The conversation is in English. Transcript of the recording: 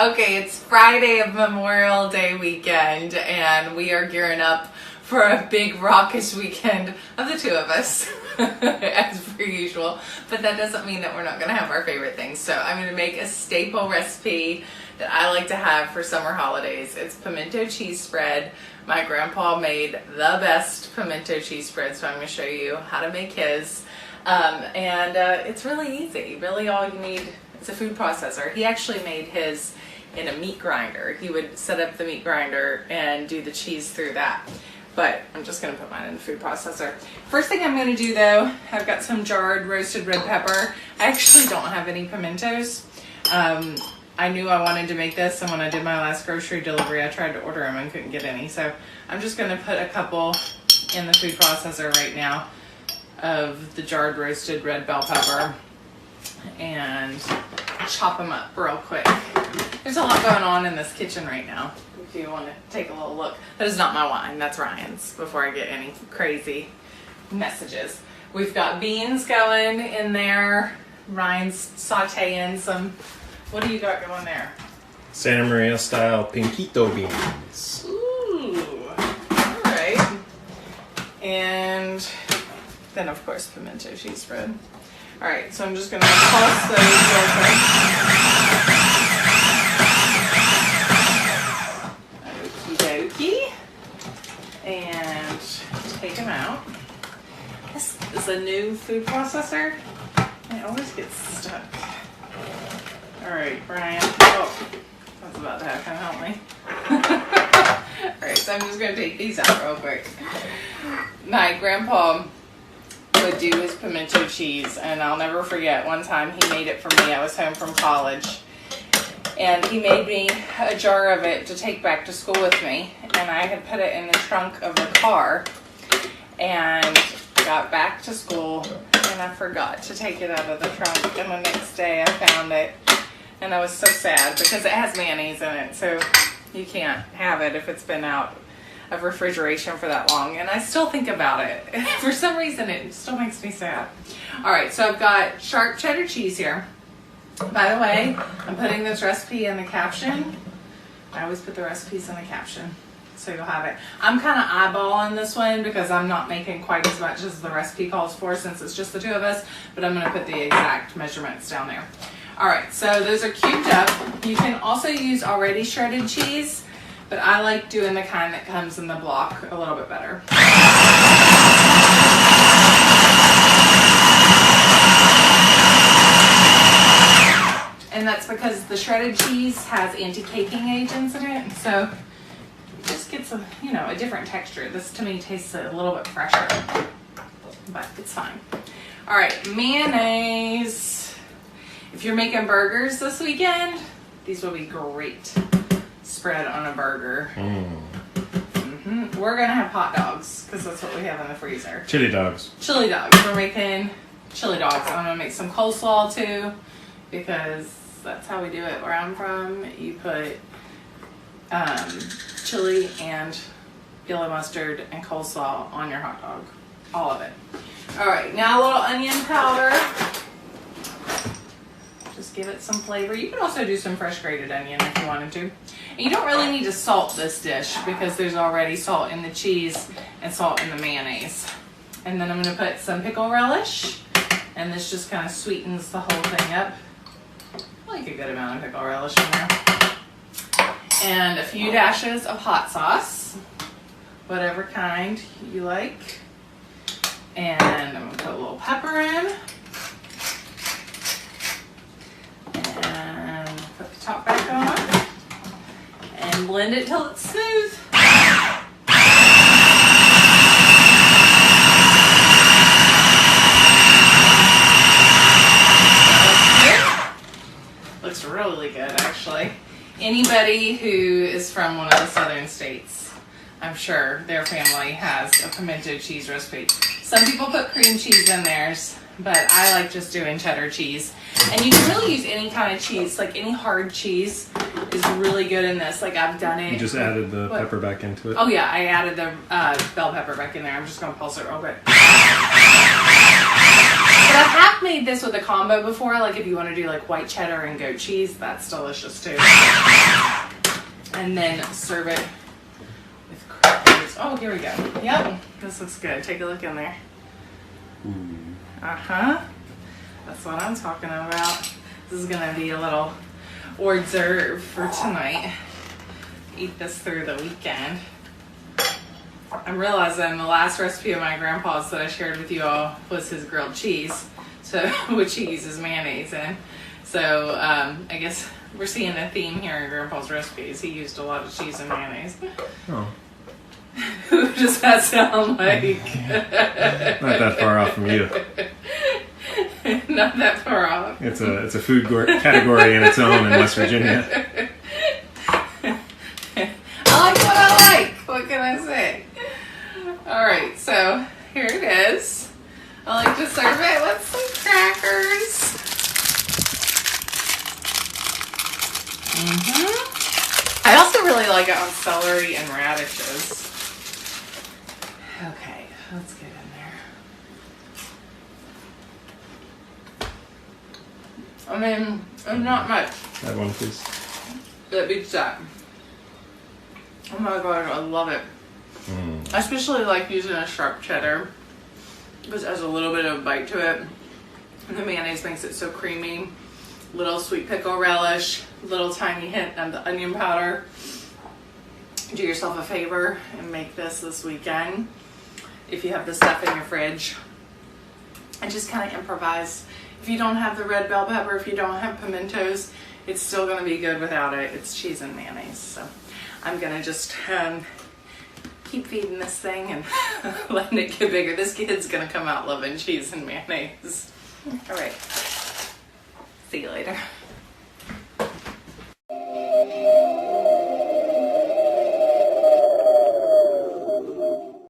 Okay, it's Friday of Memorial Day weekend, and we are gearing up for a big raucous weekend of the two of us, as per usual. But that doesn't mean that we're not going to have our favorite things. So I'm going to make a staple recipe that I like to have for summer holidays. It's pimento cheese spread. My grandpa made the best pimento cheese spread, so I'm going to show you how to make his. It's really easy. Really all you need is a food processor. He actually made his in a meat grinder. He would set up the meat grinder and do the cheese through that. But I'm just going to put mine in the food processor. First thing I'm going to do though, I've got some jarred roasted red pepper. I actually don't have any pimentos. I knew I wanted to make this, and when I did my last grocery delivery, I tried to order them and couldn't get any. So I'm just going to put a couple in the food processor right now of the jarred roasted red bell pepper and chop them up real quick. There's a lot going on in this kitchen right now, if you want to take a little look. That is not my wine, that's Ryan's, before I get any crazy messages. We've got beans going in there. Ryan's sauteing some, what do you got going there? Santa Maria style pinquito beans. Ooh, all right. And then of course pimento cheese spread. All right, so I'm just gonna toss those real quick. Okie dokie. And take them out. This is a new food processor. It always gets stuck. All right, Brian. Oh, that's about to happen, help me. All right, so I'm just gonna take these out real quick. My grandpa would do his pimento cheese, and I'll never forget one time he made it for me. I was home from college, and he made me a jar of it to take back to school with me, and I had put it in the trunk of the car and got back to school and I forgot to take it out of the trunk, and the next day I found it and I was so sad because it has mayonnaise in it, so you can't have it if it's been out of refrigeration for that long, and I still think about it. For some reason it still makes me sad. Alright, so I've got sharp cheddar cheese here. By the way, I'm putting this recipe in the caption. I always put the recipes in the caption, so you'll have it. I'm kind of eyeballing this one because I'm not making quite as much as the recipe calls for since it's just the two of us, but I'm going to put the exact measurements down there. Alright, so those are cubed up. You can also use already shredded cheese, but I like doing the kind that comes in the block a little bit better. And that's because the shredded cheese has anti-caking agents in it, so it just gets a, you know, a different texture. This to me tastes a little bit fresher, but it's fine. All right, mayonnaise. If you're making burgers this weekend, these will be great spread on a burger. We're gonna have hot dogs because that's what we have in the freezer. Chili dogs. Chili dogs. We're making chili dogs. I'm gonna make some coleslaw too because that's how we do it where I'm from. You put chili and yellow mustard and coleslaw on your hot dog. All of it. All right, now a little onion powder. Just give it some flavor. You can also do some fresh grated onion if you wanted to. And you don't really need to salt this dish because there's already salt in the cheese and salt in the mayonnaise. And then I'm going to put some pickle relish, and this just kind of sweetens the whole thing up. I like a good amount of pickle relish in there. And a few dashes of hot sauce, whatever kind you like. And I'm going to put a little pepper in. And put the top back on. And blend it till it's smooth. Looks really good, actually. Anybody who is from one of the southern states, I'm sure their family has a pimento cheese recipe. Some people put cream cheese in theirs, but I like just doing cheddar cheese. And you can really use any kind of cheese, like any hard cheese is really good in this. Like I've done it. You just added the pepper back into it? Oh yeah, I added the bell pepper back in there. I'm just going to pulse it real quick. But have made this with a combo before. Like if you want to do like white cheddar and goat cheese, that's delicious too. And then serve it with crackers. Oh, here we go. Yep, this looks good. Take a look in there. Uh-huh. That's what I'm talking about. This is gonna be a little hors d'oeuvre for tonight. Eat this through the weekend. I'm realizing the last recipe of my grandpa's that I shared with you all was his grilled cheese, so which he uses mayonnaise in. So I guess we're seeing a theme here in Grandpa's recipes. He used a lot of cheese and mayonnaise. Oh. Who does that sound like? Not that far off from you. Not that far off. It's a food category in its own in West Virginia. I like what I like. What can I say? All right, so here it is. I like to serve it with some crackers. I also really like it on celery and radishes. Okay, let's get in there. I mean, it's not much. That one, please. That beats that. Oh my god, I love it. I especially like using a sharp cheddar because it has a little bit of a bite to it. And the mayonnaise makes it so creamy. Little sweet pickle relish, little tiny hint of the onion powder. Do yourself a favor and make this weekend if you have the stuff in your fridge. And just kind of improvise. If you don't have the red bell pepper, if you don't have pimentos, it's still going to be good without it. It's cheese and mayonnaise. So I'm going to just keep feeding this thing and letting it get bigger. This kid's going to come out loving cheese and mayonnaise. All right. See you later.